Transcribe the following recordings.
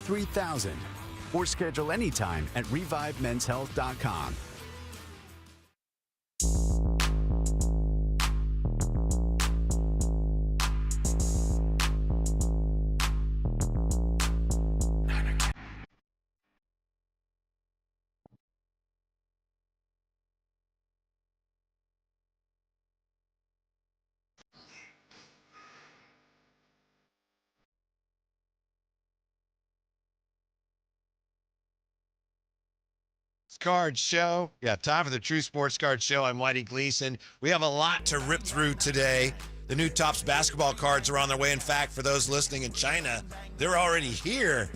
3000 or schedule anytime at revivemenshealth.com. Card Show. Yeah, time for the True Sports Card Show. I'm Whitey Gleason. We have a lot to rip through today. The new Topps basketball cards are on their way. In fact, for those listening in China, they're already here.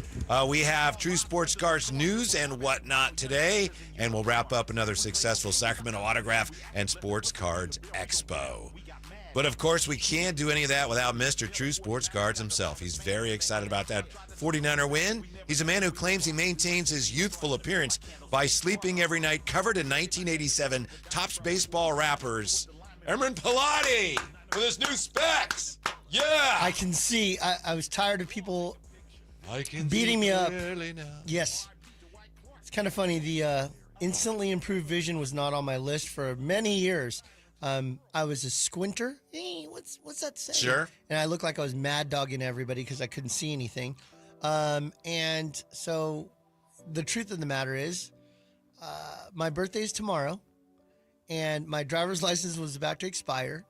We have True Sports Cards news and whatnot today, and we'll wrap up another successful Sacramento Autograph and Sports Cards Expo. But of course, we can't do any of that without Mr. True Sports Cards himself. He's very excited about that 49er win. He's a man who claims he maintains his youthful appearance by sleeping every night, covered in 1987 Topps baseball wrappers. Imran Whitey with his new specs. Yeah. I can see. I was tired of people beating me up. Now. Yes. It's kind of funny. The instantly improved vision was not on my list for many years. I was a squinter. Hey, what's that say? Sure. And I looked like I was mad dogging everybody because I couldn't see anything. And so the truth of the matter is, my birthday is tomorrow, and my driver's license was about to expire.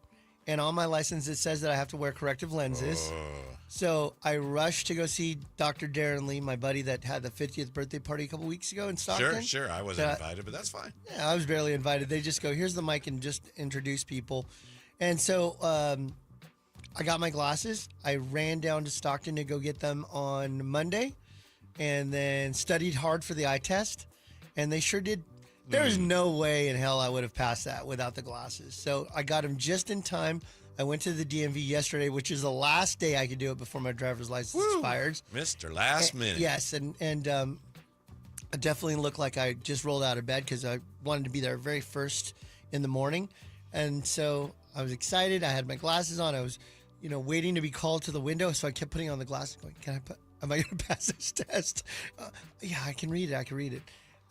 And on my license, it says that I have to wear corrective lenses. So I rushed to go see Dr. Darren Lee, my buddy that had the 50th birthday party a couple weeks ago in Stockton. Sure. I wasn't invited, but that's fine. Yeah, I was barely invited. They just go, here's the mic and just introduce people. And so I got my glasses. I ran down to Stockton to go get them on Monday and then studied hard for the eye test. And they sure did. There is no way in hell I would have passed that without the glasses. So I got them just in time. I went to the DMV yesterday, which is the last day I could do it before my driver's license expires. Mr. Last Minute. Yes, and I definitely looked like I just rolled out of bed because I wanted to be there very first in the morning. And so I was excited. I had my glasses on. I was, waiting to be called to the window. So I kept putting on the glasses going, am I going to pass this test? Yeah, I can read it.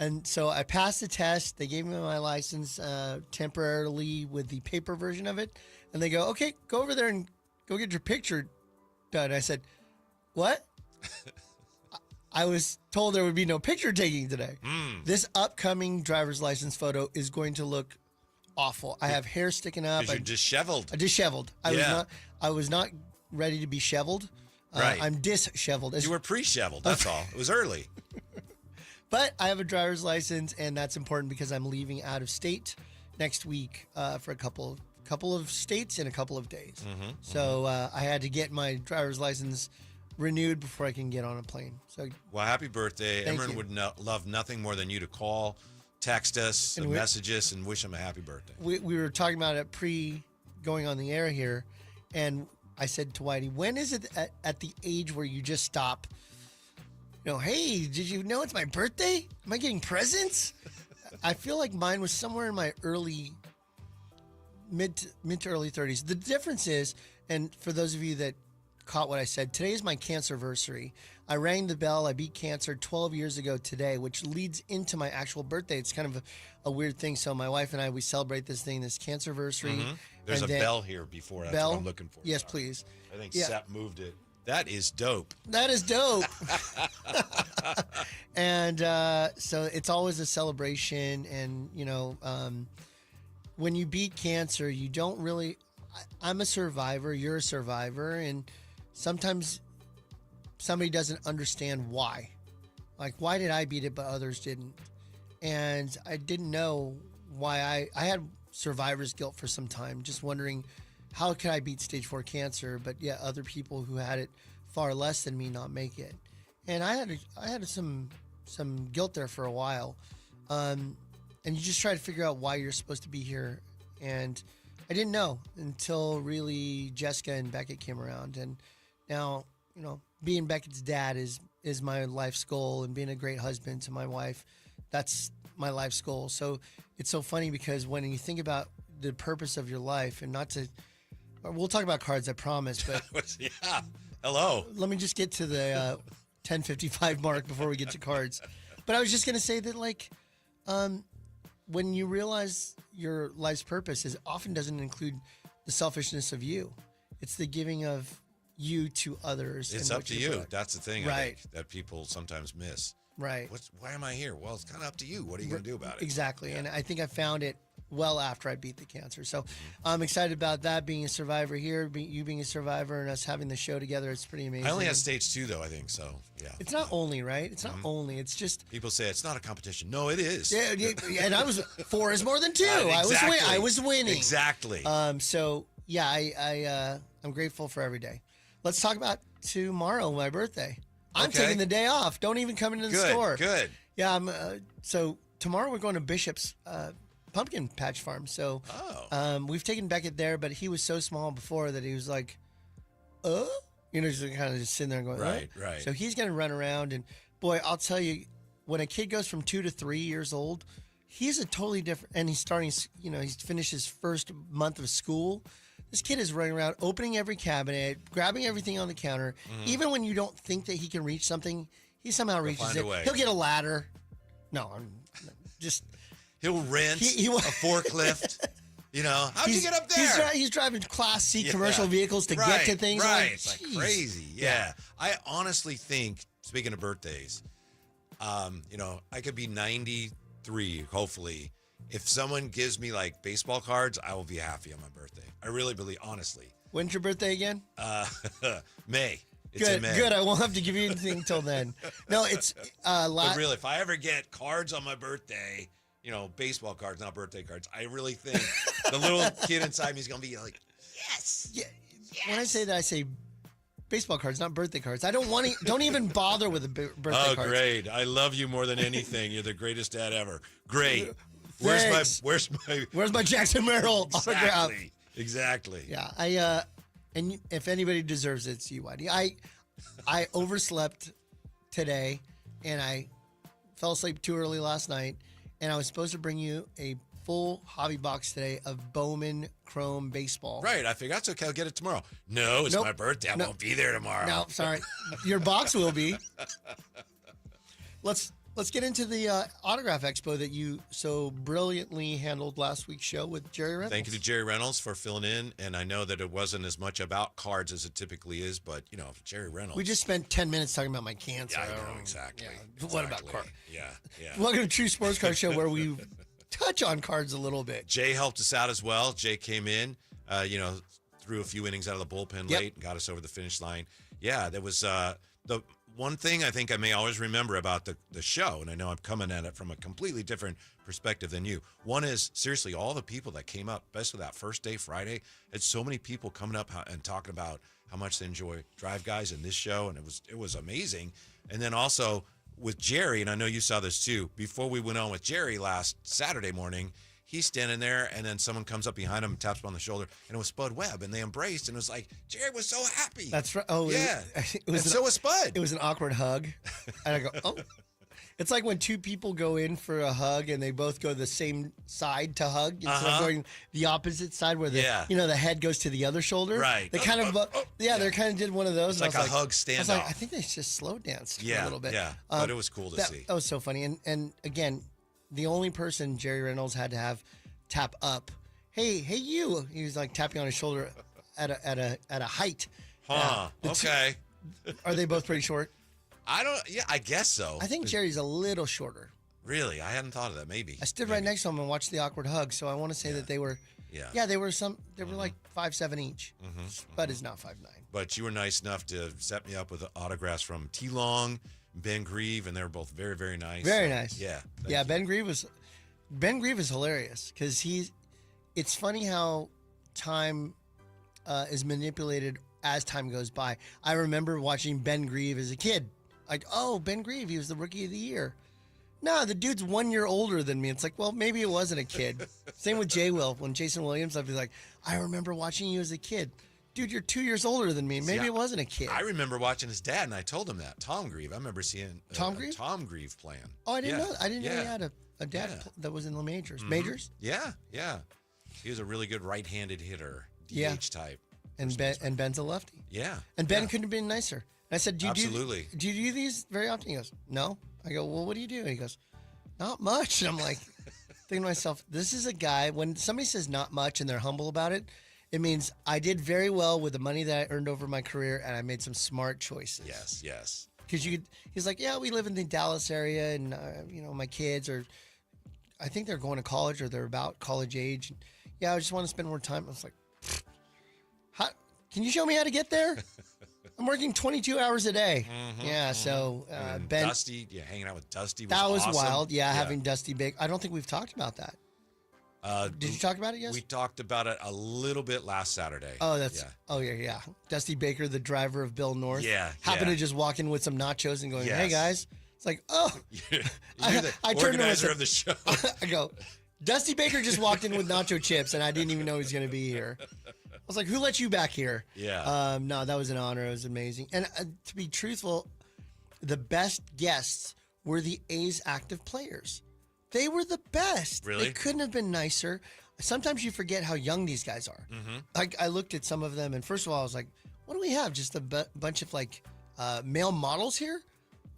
And so I passed the test. They gave me my license temporarily with the paper version of it. And they go, okay, go over there and go get your picture done. I said, what? I was told there would be no picture taking today. This upcoming driver's license photo is going to look awful. I have hair sticking up. You're disheveled. Disheveled. I was not ready to be shoveled. Right. I'm disheveled. You were pre-shoveled. That's all. It was early. But I have a driver's license, and that's important because I'm leaving out of state next week for a couple of states in a couple of days. So I had to get my driver's license renewed before I can get on a plane. So, well, happy birthday. Imran would love nothing more than you to call, text us, and message us, and wish him a happy birthday. We were talking about it going on the air here, and I said to Whitey, when is it at the age where you just stop? Hey, did you know it's my birthday? Am I getting presents? I feel like mine was somewhere in my mid to early 30s. The difference is, and for those of you that caught what I said, today is my cancerversary. I rang the bell. I beat cancer 12 years ago today, which leads into my actual birthday. It's kind of a weird thing. So my wife and I, we celebrate this cancerversary. There's a bell here before. That's what I'm looking for. Yes, please. I think Sep moved it. That is dope. And so it's always a celebration. And, when you beat cancer, you don't really, I'm a survivor, you're a survivor. And sometimes somebody doesn't understand why. Like, why did I beat it, but others didn't? And I didn't know why I had survivor's guilt for some time, just wondering, how could I beat stage 4 cancer, but yet other people who had it far less than me not make it? And I had some guilt there for a while. And you just try to figure out why you're supposed to be here. And I didn't know until really Jessica and Beckett came around. And now, being Beckett's dad is my life's goal, and being a great husband to my wife, that's my life's goal. So it's so funny because when you think about the purpose of your life, and we'll talk about cards, I promise. But yeah, hello. Let me just get to the 10:55 mark before we get to cards. But I was just going to say that, like, when you realize your life's purpose is often doesn't include the selfishness of you. It's the giving of you to others. It's up to you. That's the thing, I Right. think, that people sometimes miss. Right. Why am I here? Well, it's kind of up to you. What are you going to do about it? Exactly. Yeah. And I think I found it well after I beat the cancer. So I'm excited about that, being a survivor here, you being a survivor, and us having the show together. It's pretty amazing. I only had stage 2, though, I think, so, yeah. It's not only, right? It's not only. It's just... People say it's not a competition. No, it is. Yeah, and I was... 4 is more than 2. Exactly. I was winning. Exactly. So, yeah, I'm grateful for every day. Let's talk about tomorrow, my birthday. I'm Okay. taking the day off. Don't even come into the store. Good. Yeah, so tomorrow we're going to Bishop's pumpkin patch farm. So we've taken Beckett there, but he was so small before that he was like, just kind of just sitting there and going, Right. So he's going to run around. And boy, I'll tell you, when a kid goes from 2 to 3 years old, he's a totally different, and he's starting, he's finished his first month of school. This kid is running around, opening every cabinet, grabbing everything on the counter. Even when you don't think that he can reach something, he somehow reaches find it. a way. He'll get a ladder. No, I'm just... He'll rent He- a forklift. How'd you get up there? He's driving Class C commercial vehicles to get to things. Right. Like, It's like geez. crazy. Yeah. I honestly think, speaking of birthdays, I could be 93, hopefully. If someone gives me like baseball cards, I will be happy on my birthday. I really believe, honestly. When's your birthday again? May. It's in May. Good. I won't have to give you anything until then. No, it's But really, if I ever get cards on my birthday, baseball cards, not birthday cards, I really think the little kid inside me is going to be like, yes. Yeah. When I say that, I say baseball cards, not birthday cards. I don't want to. Don't even bother with the birthday cards. Oh, great. I love you more than anything. You're the greatest dad ever. Great. Thanks. Where's my Jackson Merrill autograph? Exactly. Yeah, and if anybody deserves it, it's you, Whitey. I overslept today, and I fell asleep too early last night, and I was supposed to bring you a full hobby box today of Bowman Chrome baseball. Right. I figured that's okay. I'll get it tomorrow. No, it's Nope. my birthday. I No. won't be there tomorrow. No, sorry. Your box will be. Let's get into the Autograph Expo that you so brilliantly handled last week's show with Jerry Reynolds. Thank you to Jerry Reynolds for filling in. And I know that it wasn't as much about cards as it typically is, but, Jerry Reynolds. We just spent 10 minutes talking about my cancer. Yeah, I know, exactly. Yeah. What about Exactly. cards? Yeah. Welcome to True Sports Card Show, where we touch on cards a little bit. Jay helped us out as well. Jay came in, threw a few innings out of the bullpen late and got us over the finish line. Yeah, there was the one thing I think I may always remember about the show, and I know I'm coming at it from a completely different perspective than you. One is, seriously, all the people that came up, especially that first day, Friday, had so many people coming up and talking about how much they enjoy Drive Guys in this show, and it was amazing. And then also with Jerry, and I know you saw this too, before we went on with Jerry last Saturday morning, he's standing there, and then someone comes up behind him and taps him on the shoulder, and it was Spud Webb, and they embraced, and it was like, Jerry was so happy. That's right. Oh, yeah. And so was Spud. It was an awkward hug. And I go, oh. It's like when two people go in for a hug and they both go the same side to hug instead of going the opposite side where the the head goes to the other shoulder. Right. They kind of they kind of did one of those. It's like a hug standoff. I was like, I think they just slow danced for a little bit. Yeah. But it was cool to see. That was so funny. And again, the only person Jerry Reynolds had to have tap up. Hey, you. He was like tapping on his shoulder at a height. Okay. Are they both pretty short? I guess so. I think Jerry's a little shorter. Really? I hadn't thought of that. Maybe. I stood right next to him and watched the awkward hug, so I want to say that they were they were like 5'7" each. Spud is not 5'9". But you were nice enough to set me up with autographs from T. Long, Ben Grieve, and they were both very, very nice. Very nice. Yeah. Yeah, Ben Grieve is hilarious because it's funny how time is manipulated as time goes by. I remember watching Ben Grieve as a kid. Like, oh, Ben Grieve, he was the rookie of the year. No, the dude's 1 year older than me. It's like, well, maybe it wasn't a kid. Same with J. Will. When Jason Williams, I'd be like, I remember watching you as a kid. Dude, you're 2 years older than me. Maybe it wasn't a kid. I remember watching his dad, and I told him that. Tom Grieve. I remember seeing Tom Grieve playing. Oh, I didn't know. I didn't know he had a dad that was in the majors. Majors? Yeah. He was a really good right-handed hitter, DH type. And Ben's a lefty. Yeah. And Ben couldn't have been nicer. And I said, Absolutely. Do you do these very often? He goes, no. I go, well, what do you do? And he goes, not much. And I'm like, thinking to myself, this is a guy, when somebody says not much and they're humble about it, it means I did very well with the money that I earned over my career and I made some smart choices. Yes. Because he's like, yeah, we live in the Dallas area and, my kids are, I think they're going to college or they're about college age. And, yeah, I just want to spend more time. I was like, can you show me how to get there? I'm working 22 hours a day. Yeah, so Ben. Dusty, hanging out with Dusty was that was awesome. wild. Yeah, having Dusty Baker. I don't think we've talked about that. Did you talk about it? Yes. We talked about it a little bit last Saturday. Oh, yeah. Dusty Baker, the driver of Bill North. Happened to just walk in with some nachos and going, "Hey guys." It's like, oh. You're the organizer of the show. I go, Dusty Baker just walked in with nacho chips, and I didn't even know he was going to be here. I was like, who let you back here? Yeah. No, that was an honor. It was amazing. And to be truthful, the best guests were the A's active players. They were the best. Really? They couldn't have been nicer. Sometimes you forget how young these guys are. I looked at some of them, and first of all, I was like, what do we have? Just a bunch of male models here?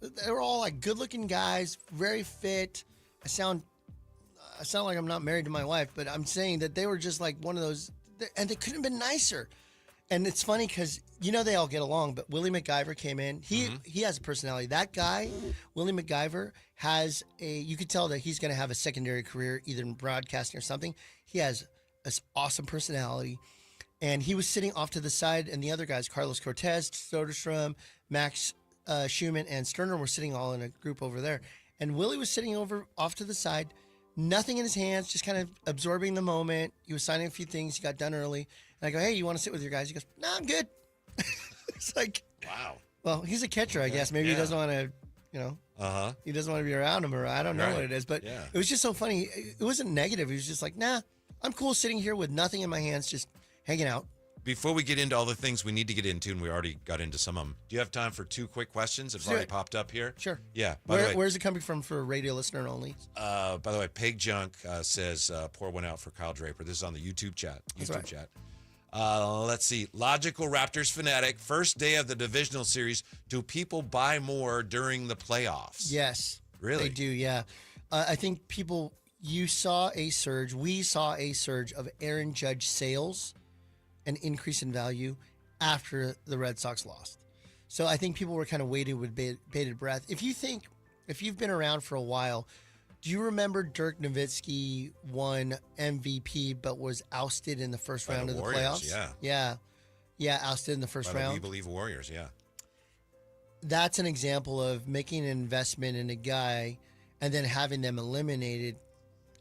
They were all good-looking guys, very fit. I sound like I'm not married to my wife, but I'm saying that they were just like one of those, and they couldn't have been nicer. And it's funny because they all get along, but Willie MacGyver came in. He has a personality. That guy, Willie MacGyver, has you could tell that he's going to have a secondary career either in broadcasting or something. He has this awesome personality. And he was sitting off to the side, and the other guys, Carlos Cortez, Soderstrom, Max Schumann, and Sterner, were sitting all in a group over there. And Willie was sitting off to the side, nothing in his hands, just kind of absorbing the moment. He was signing a few things. He got done early. And I go, hey, you want to sit with your guys? He goes, no, I'm good. It's like, wow. Well, he's a catcher, I guess. Maybe he doesn't want to, he doesn't want to be around him, or I don't know what it is. But it was just so funny. It wasn't negative. He was just like, nah, I'm cool sitting here with nothing in my hands, just hanging out. Before we get into all the things we need to get into, and we already got into some of them, do you have time for 2 quick questions? It's already popped up here. Sure. Yeah. Where's it coming from for a radio listener only? By the way, Peg Junk says, pour one out for Kyle Draper. This is on the YouTube chat. Chat. Let's see. Logical Raptors fanatic. First day of the divisional series. Do people buy more during the playoffs? Yes. Really? They do, yeah. I think we saw a surge of Aaron Judge sales, an increase in value after the Red Sox lost. So I think people were kind of waiting with bated breath. If you've been around for a while, do you remember Dirk Nowitzki won MVP but was ousted in the first round of the playoffs? Yeah, ousted in the first round. We believe Warriors, yeah. That's an example of making an investment in a guy and then having them eliminated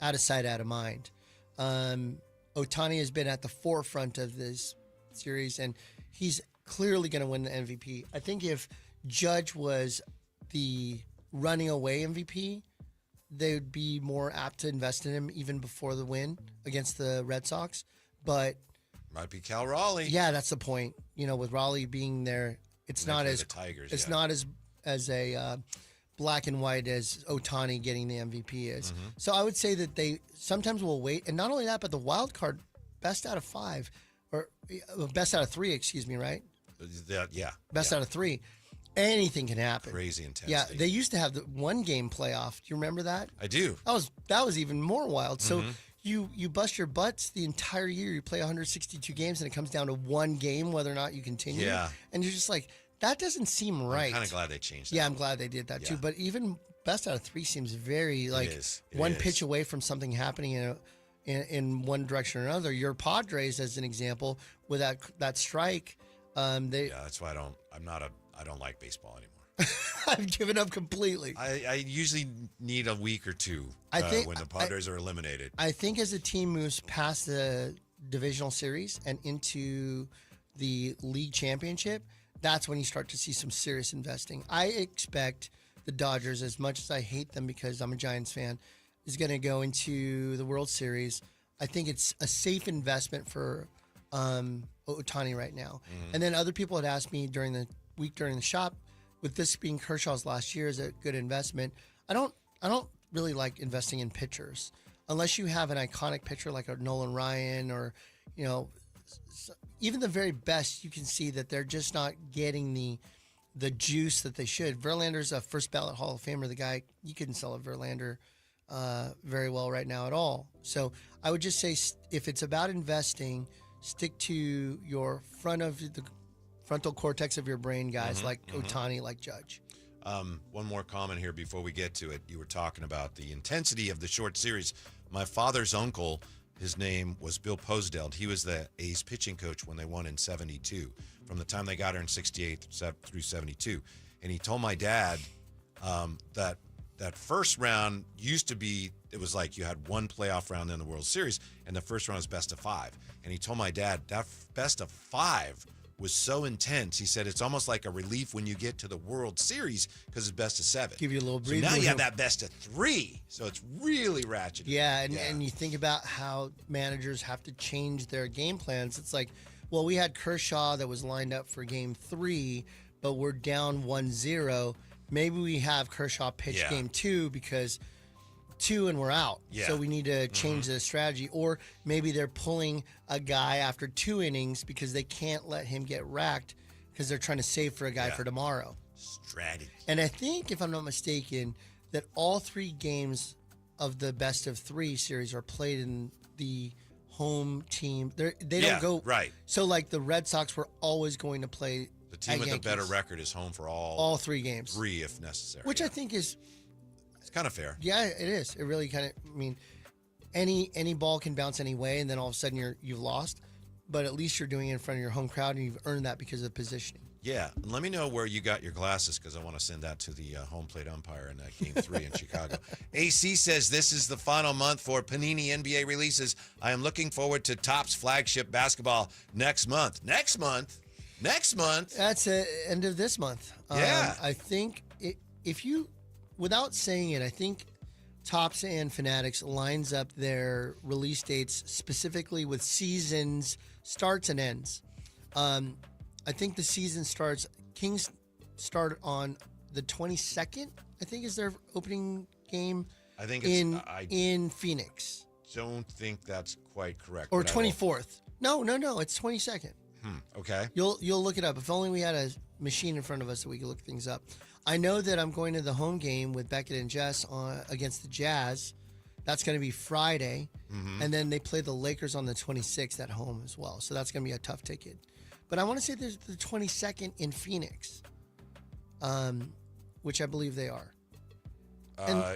out of sight, out of mind. Ohtani has been at the forefront of this series, and he's clearly going to win the MVP. I think if Judge was the running away MVP, they would be more apt to invest in him even before the win against the Red Sox. But might be Cal Raleigh. Yeah, that's the point. With Raleigh being there, it's not as Tigers, it's not as a black and white as Ohtani getting the MVP is. So I would say that they sometimes will wait, and not only that, but the wild card, best out of 5 or best out of 3, excuse me, right? Best out of 3. Anything can happen. Crazy intensity. Yeah, they used to have the 1-game playoff. Do you remember that? I do. That was even more wild. So you bust your butts the entire year. You play 162 games, and it comes down to 1 game whether or not you continue. Yeah. And you're just like, that doesn't seem right. I'm kind of glad they changed that. Yeah, I'm glad they did that too. But even best out of 3 seems very It pitch away from something happening in one direction or another. Your Padres, as an example, with that strike, that's why I don't like baseball anymore. I've given up completely. I usually need a week or two when the Padres are eliminated. I think as a team moves past the divisional series and into the league championship, that's when you start to see some serious investing. I expect the Dodgers, as much as I hate them because I'm a Giants fan, is going to go into the World Series. I think it's a safe investment for Ohtani right now. And then other people had asked me during the week during the shop, with this being Kershaw's last year, is a good investment. I don't really like investing in pitchers unless you have an iconic pitcher like a Nolan Ryan or even the very best. You can see that they're just not getting the juice that they should. Verlander's a first ballot Hall of Famer. The guy, you couldn't sell a Verlander very well right now at all. So I would just say if it's about investing, stick to your frontal cortex of your brain, guys, like Ohtani, like Judge. One more comment here before we get to it. You were talking about the intensity of the short series. My father's uncle, his name was Bill Posdeld. He was the A's pitching coach when they won in 72, from the time they got her in 68 through 72. And he told my dad that first round used to be, it was like you had one playoff round in the World Series, and the first round was best of 5. And he told my dad that best of 5 was so intense. He said it's almost like a relief when you get to the World Series because it's best of 7. Give you a little breathing. So now you have that best of 3, so it's really ratchet. Yeah, and you think about how managers have to change their game plans. It's like, well, we had Kershaw that was lined up for Game 3, but we're down 1-0. Maybe we have Kershaw pitch Game 2 because 2 and we're out. Yeah. So we need to change the strategy. Or maybe they're pulling a guy after 2 innings because they can't let him get racked because they're trying to save for a guy for tomorrow. Strategy. And I think, if I'm not mistaken, that all 3 games of the best of 3 series are played in the home team. They don't go right. So like the Red Sox were always going to play the team with Yankees. a better record is home for all 3 games. 3 if necessary. Which I think is, it's kind of fair. yeah, it is. It really kind of, I mean, any ball can bounce any way, and then all of a sudden you've lost. But at least you're doing it in front of your home crowd, and you've earned that because of positioning. Yeah, and let me know where you got your glasses because I want to send that to the home plate umpire in Game 3 in Chicago. AC says this is the final month for Panini NBA releases. I am looking forward to Topps flagship basketball next month. Next month? That's the end of this month. Yeah. I think if you, without saying it, I think Topps and Fanatics lines up their release dates specifically with seasons, starts and ends. I think the season starts, Kings start on the 22nd, I think is their opening game. I think in Phoenix. Don't think that's quite correct. Or 24th. No, it's 22nd. Okay. You'll look it up. If only we had a machine in front of us that we could look things up. I know that I'm going to the home game with Beckett and Jess against the Jazz. That's going to be Friday. And then they play the Lakers on the 26th at home as well. So that's going to be a tough ticket. But I want to say there's the 22nd in Phoenix, which I believe they are.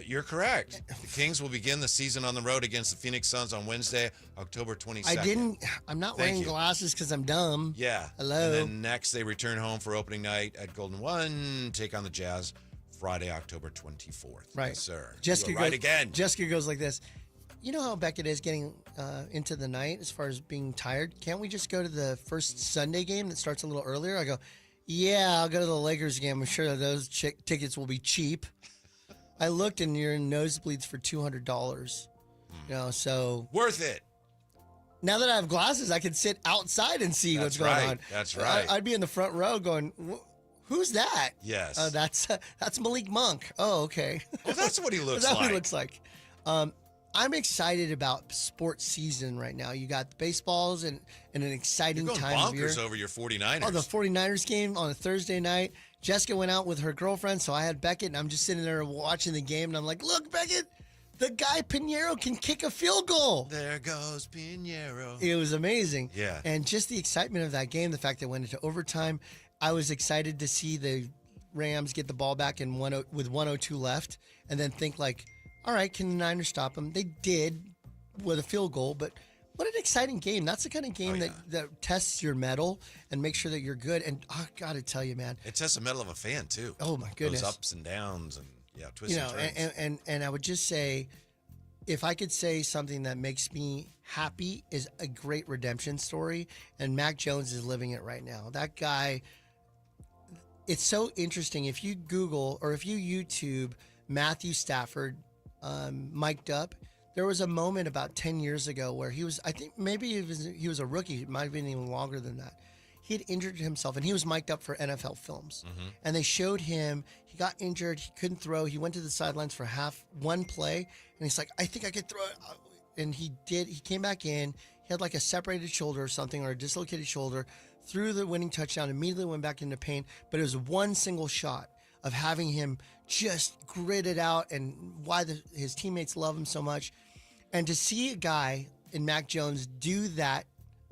You're correct. The Kings will begin the season on the road against the Phoenix Suns on Wednesday, October 22nd. I'm not wearing glasses because I'm dumb. Yeah. Hello. And then next they return home for opening night at Golden One, take on the Jazz Friday, October 24th. Right. Yes, sir. Jessica you are right again. Jessica goes like this. You know how Beckett is getting into the night as far as being tired? Can't we just go to the first Sunday game that starts a little earlier? I go, yeah, I'll go to the Lakers game. I'm sure that those tickets will be cheap. I looked and you're in nosebleeds for $200. You know, so worth it. Now that I have glasses, I can sit outside and see what's going on. That's right. I'd be in the front row going, who's that? Yes. That's Malik Monk. Oh, okay. Oh, that's what he looks That's like. what he looks like. I'm excited about sports season right now. You got the baseballs and an exciting You're going time of year. bonkers over your 49ers. Oh, the 49ers game on a Thursday night. Jessica went out with her girlfriend, so I had Beckett, and I'm just sitting there watching the game, and I'm like, look, Beckett, the guy Pinheiro can kick a field goal. There goes Pinheiro. It was amazing. Yeah. And just the excitement of that game, the fact that it went into overtime, I was excited to see the Rams get the ball back with 1:02 left, and then think like, all right, can the Niners stop them? They did with a field goal, but what an exciting game. That's the kind of game that tests your mettle and makes sure that you're good. And I got to tell you, man. It tests the mettle of a fan, too. Oh, my goodness. Those ups and downs and, twists and turns. And I would just say, if I could say something that makes me happy is a great redemption story, and Mac Jones is living it right now. That guy, it's so interesting. If you Google or if you YouTube Matthew Stafford mic'd up, there was a moment about 10 years ago where he was, I think maybe he was a rookie. It might have been even longer than that. He had injured himself, and he was mic'd up for NFL films. And they showed him, he got injured, he couldn't throw. He went to the sidelines for one play, and he's like, I think I could throw it. And he did. He came back in. He had like a separated shoulder or something, or a dislocated shoulder, threw the winning touchdown, immediately went back into pain, but it was one single shot of having him just grit it out and why his teammates love him so much. And to see a guy in Mac Jones do that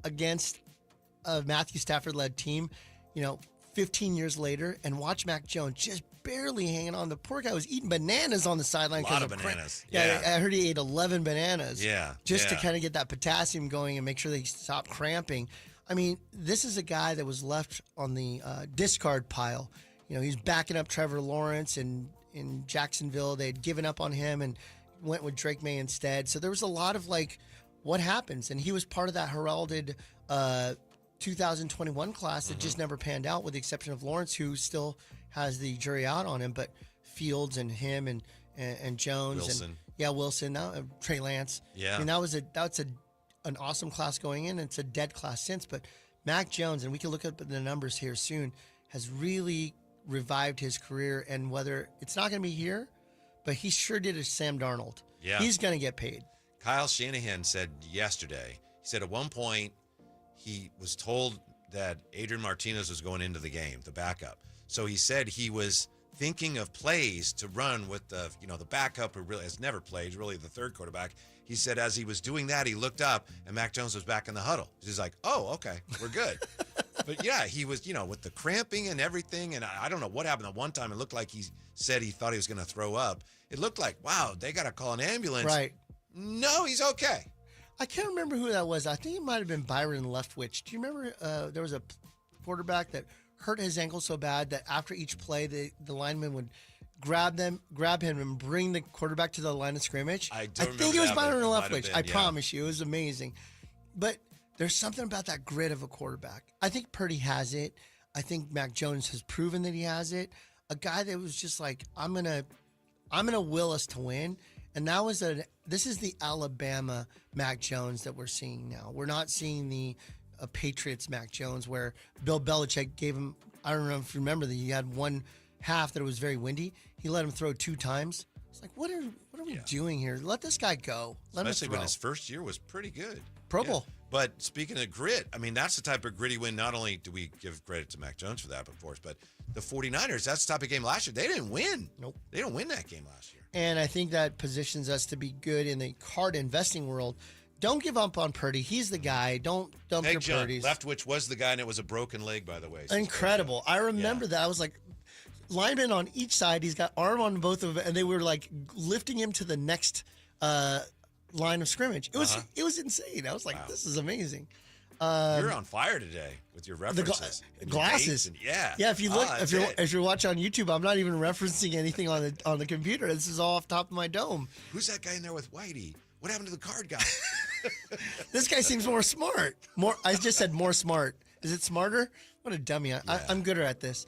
against a Matthew Stafford-led team, 15 years later, and watch Mac Jones just barely hanging on. The poor guy was eating bananas on the sideline. A lot of bananas. Yeah, I heard he ate 11 bananas. Yeah. Just to kind of get that potassium going and make sure that he stopped cramping. I mean, this is a guy that was left on the discard pile. He's backing up Trevor Lawrence, and in Jacksonville, they had given up on him and went with Drake May instead. So there was a lot of what happens? And he was part of that heralded 2021 class that just never panned out, with the exception of Lawrence, who still has the jury out on him. But Fields and him and Jones Wilson. and Wilson, now Trey Lance. Yeah. I mean, that's an awesome class going in. And it's a dead class since, but Mac Jones, and we can look up the numbers here soon, has really revived his career. And whether it's not going to be here, but he sure did as Sam Darnold. Yeah. He's going to get paid. Kyle Shanahan said yesterday, he said at one point he was told that Adrian Martinez was going into the game, the backup. So he said he was thinking of plays to run with the backup who really has never played, really the third quarterback. He said as he was doing that, he looked up and Mac Jones was back in the huddle. He's like, oh, okay, we're good. But yeah, he was, with the cramping and everything. And I don't know what happened at one time. It looked like he said he thought he was going to throw up. It looked like, wow, they got to call an ambulance. Right. No, he's okay. I can't remember who that was. I think it might have been Byron Leftwich. Do you remember there was a quarterback that hurt his ankle so bad that after each play, the lineman would grab him, and bring the quarterback to the line of scrimmage? I think it was Byron Leftwich. I promise you, it was amazing. But there's something about that grit of a quarterback. I think Purdy has it. I think Mac Jones has proven that he has it. A guy that was just like, I'm gonna will us to win. And this is the Alabama Mac Jones that we're seeing now. We're not seeing the Patriots Mac Jones where Bill Belichick gave him, I don't know if you remember that he had one half that it was very windy. He let him throw 2 times. It's like, what are we doing here? Let this guy go. Especially when his first year was pretty good. Pro Bowl. But speaking of grit, I mean, that's the type of gritty win. Not only do we give credit to Mac Jones for that, of course, but the 49ers, that's the type of game last year. They didn't win. Nope. They didn't win that game last year. And I think that positions us to be good in the card investing world. Don't give up on Purdy. He's the guy. Don't dump your Purdy's. Leftwich was the guy, and it was a broken gue, by the way. So incredible. I remember that. I was like, lineman on each side. He's got arm on both of them, and they were like lifting him to the next line of scrimmage. It was insane. I was like, this is amazing. You're on fire today with your references. The glasses. Yeah. If you look, if you're watching on YouTube, I'm not even referencing anything on the computer. This is all off top of my dome. Who's that guy in there with Whitey? What happened to the card guy? This guy seems more smart. I just said more smart. Is it smarter? What a dummy. I'm gooder at this.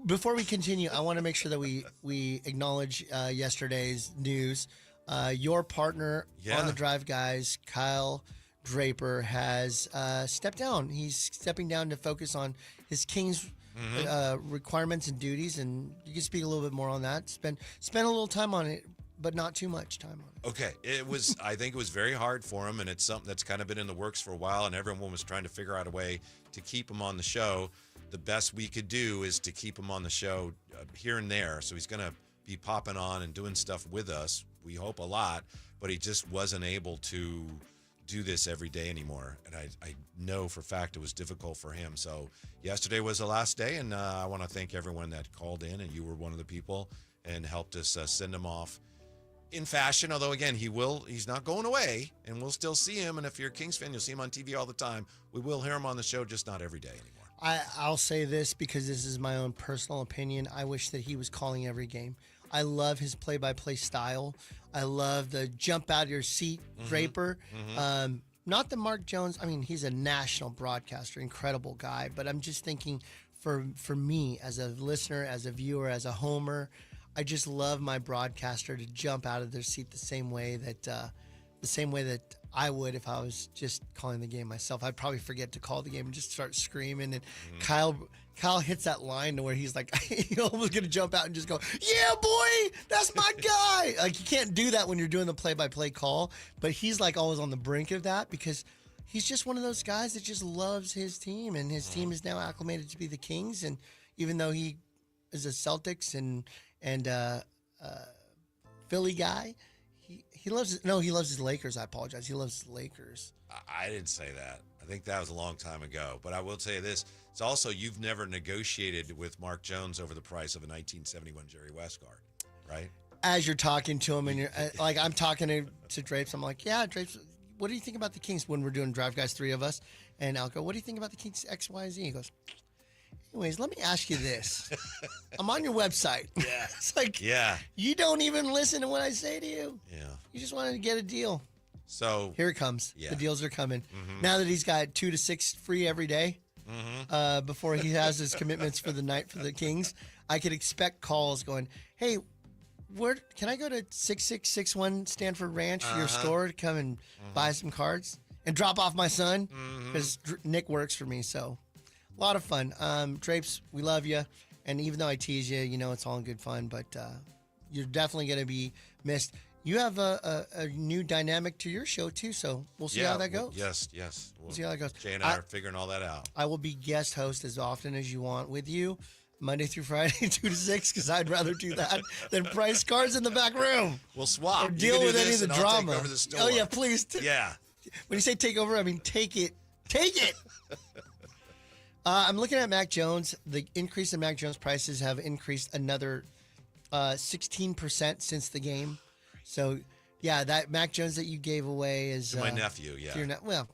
Before we continue, I want to make sure that we acknowledge yesterday's news. Your partner on the Drive, guys, Kyle Draper, has stepped down. He's stepping down to focus on his Kings requirements and duties, and you can speak a little bit more on that. Spend a little time on it, but not too much time on it. Okay, I think it was very hard for him, and it's something that's kind of been in the works for a while, and everyone was trying to figure out a way to keep him on the show. The best we could do is to keep him on the show here and there. So he's going to be popping on and doing stuff with us. We hope a lot, but he just wasn't able to do this every day anymore. And I know for a fact it was difficult for him. So yesterday was the last day, and I want to thank everyone that called in, and you were one of the people and helped us send him off in fashion. Although, again, he's not going away, and we'll still see him. And if you're a Kings fan, you'll see him on TV all the time. We will hear him on the show, just not every day anymore. I'll say this because this is my own personal opinion. I wish that he was calling every game. I love his play-by-play style. I love the jump out of your seat Draper. Not the Mark Jones. I mean, he's a national broadcaster, incredible guy. But I'm just thinking for me as a listener, as a viewer, as a homer, I just love my broadcaster to jump out of their seat the same way that I would if I was just calling the game myself. I'd probably forget to call the game and just start screaming. And Kyle hits that line to where he's like, he's almost going to jump out and just go, yeah, boy, that's my guy. Like, you can't do that when you're doing the play-by-play call. But he's like always on the brink of that because he's just one of those guys that just loves his team, and his team is now acclimated to be the Kings. And even though he is a Celtics and Philly guy, he loves he loves his Lakers. I apologize. He loves the Lakers. I didn't say that. I think that was a long time ago. But I will tell you this. It's also, you've never negotiated with Mark Jones over the price of a 1971 Jerry West card, right? As you're talking to him, and you're like, I'm talking to Drapes. I'm like, yeah, Drapes, what do you think about the Kings when we're doing Drive Guys, 3 of us? And I'll go, what do you think about the Kings X, Y, Z? He goes, anyways, let me ask you this. I'm on your website. Yeah. It's like, Yeah. you don't even listen to what I say to you. Yeah. You just wanted to get a deal. So Here it comes. Yeah. The deals are coming. Now that he's got 2 to 6 free every day, before he has his commitments for the night for the Kings, I could expect calls going, hey, where can I go to 6661 Stanford Ranch, your store, to come and buy some cards and drop off my son? Because Nick works for me, so a lot of fun. Drapes, we love you, and even though I tease you, it's all in good fun, but you're definitely going to be missed. You have a new dynamic to your show too, so we'll see how that goes. Yes. We'll see how that goes. Jay and I are figuring all that out. I will be guest host as often as you want with you, Monday through Friday, 2 to 6, because I'd rather do that than price cards in the back room. We'll swap. Or deal with any of the and I'll drama. take over the store. Oh, yeah, please. Yeah. When you say take over, I mean take it. Take it. I'm looking at Mac Jones. The increase in Mac Jones prices have increased another 16% since the game. So, yeah, that Mac Jones that you gave away is... To my nephew, yeah.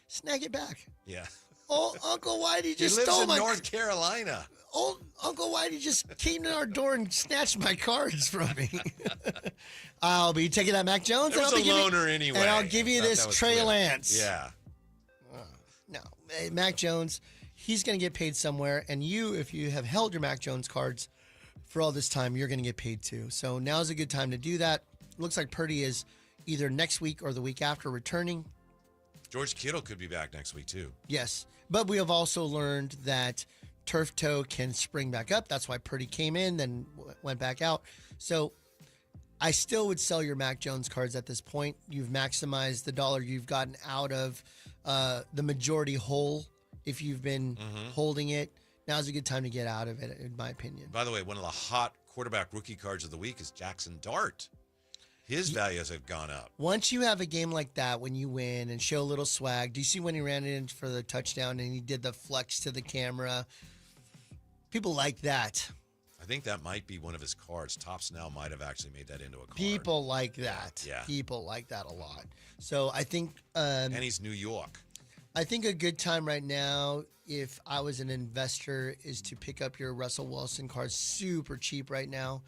Snag it back. Yeah. Oh, Uncle Whitey just He lives stole in North Carolina. Old Uncle Whitey just came to our door and snatched my cards from me. I'll be taking that Mac Jones. There was and a loaner anyway. And I'll give you I thought this that was Trey clear. Lance. Yeah. No, Mac Jones, he's going to get paid somewhere. And you, if you have held your Mac Jones cards for all this time, you're going to get paid too. So now's a good time to do that. Looks like Purdy is either next week or the week after returning. George Kittle could be back next week, too. Yes. But we have also learned that turf toe can spring back up. That's why Purdy came in, then went back out. So I still would sell your Mac Jones cards at this point. You've maximized the dollar you've gotten out of the majority hole if you've been holding it. Now's a good time to get out of it, in my opinion. By the way, one of the hot quarterback rookie cards of the week is Jackson Dart. His values have gone up. Once you have a game like that, when you win and show a little swag, do you see when he ran it in for the touchdown and he did the flex to the camera? People like that. I think that might be one of his cards. Topps now might have actually made that into a card. People like that. Yeah. People like that a lot. So I think... and he's New York. I think a good time right now, if I was an investor, is to pick up your Russell Wilson cards super cheap right now.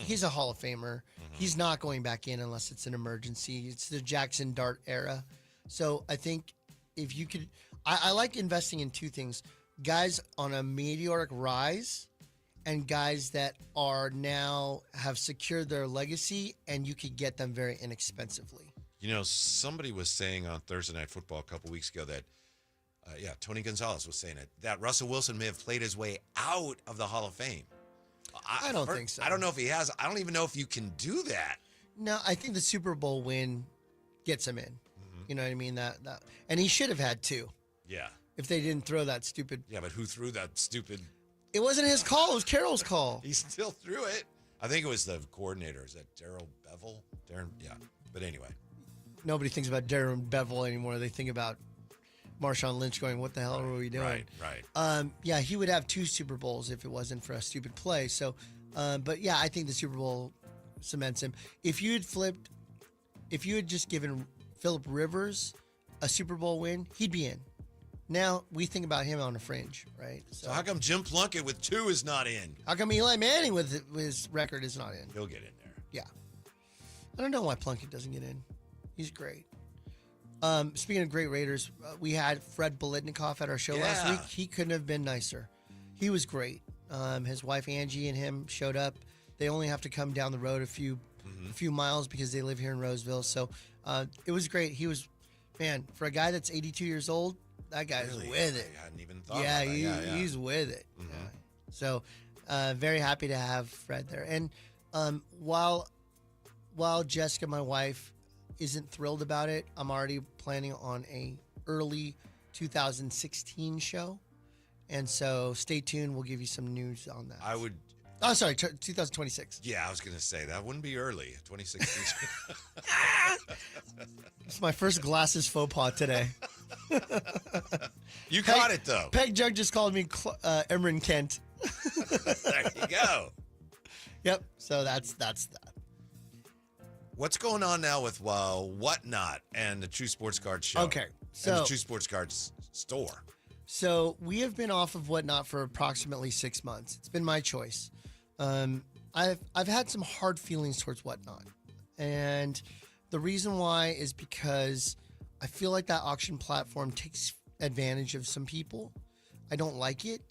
He's a Hall of Famer. He's not going back in unless it's an emergency. It's the Jackson Dart era. So I think if you could, I like investing in 2 things: guys on a meteoric rise, and guys that are now have secured their legacy, and you could get them very inexpensively. Somebody was saying on Thursday Night Football a couple weeks ago that, Tony Gonzalez was saying it, that Russell Wilson may have played his way out of the Hall of Fame. I don't think so. I don't know if he has. I don't even know if you can do that. No, I think the Super Bowl win gets him in. You know what I mean? That and he should have had 2. Yeah. If they didn't throw that stupid. Yeah, but who threw that stupid? It wasn't his call. It was Carroll's call. He still threw it. I think it was the coordinator. Is that Darren Bevel? Yeah. But anyway. Nobody thinks about Darren Bevel anymore. They think about Marshawn Lynch going, what the hell are we doing? Right. Yeah, he would have 2 Super Bowls if it wasn't for a stupid play. So, but yeah, I think the Super Bowl cements him. If you had just given Phillip Rivers a Super Bowl win, he'd be in. Now we think about him on a fringe, right? So how come Jim Plunkett with 2 is not in? How come Eli Manning with his record is not in? He'll get in there. Yeah. I don't know why Plunkett doesn't get in. He's great. Speaking of great Raiders, we had Fred Biletnikoff at our show last week. He couldn't have been nicer. He was great. His wife Angie and him showed up. They only have to come down the road a few miles because they live here in Roseville. So it was great. He was, man, for a guy that's 82 years old, that guy's Really? with it. I hadn't even thought about that. He's with it. Yeah. So very happy to have Fred there. And while Jessica, my wife, isn't thrilled about it, I'm already planning on a early 2016 show. And so stay tuned. We'll give you some news on that. I would. Oh, sorry, 2026. Yeah, I was going to say that wouldn't be early. 2016. It's my first glasses faux pas today. You caught it though. Peg Jug just called me Imran Kent. There you go. Yep. So that's that. What's going on now with Whatnot and the True Sports Cards show? Okay, so and the True Sports Cards store. So we have been off of Whatnot for approximately 6 months. It's been my choice. I've had some hard feelings towards Whatnot, and the reason why is because I feel like that auction platform takes advantage of some people. I don't like it,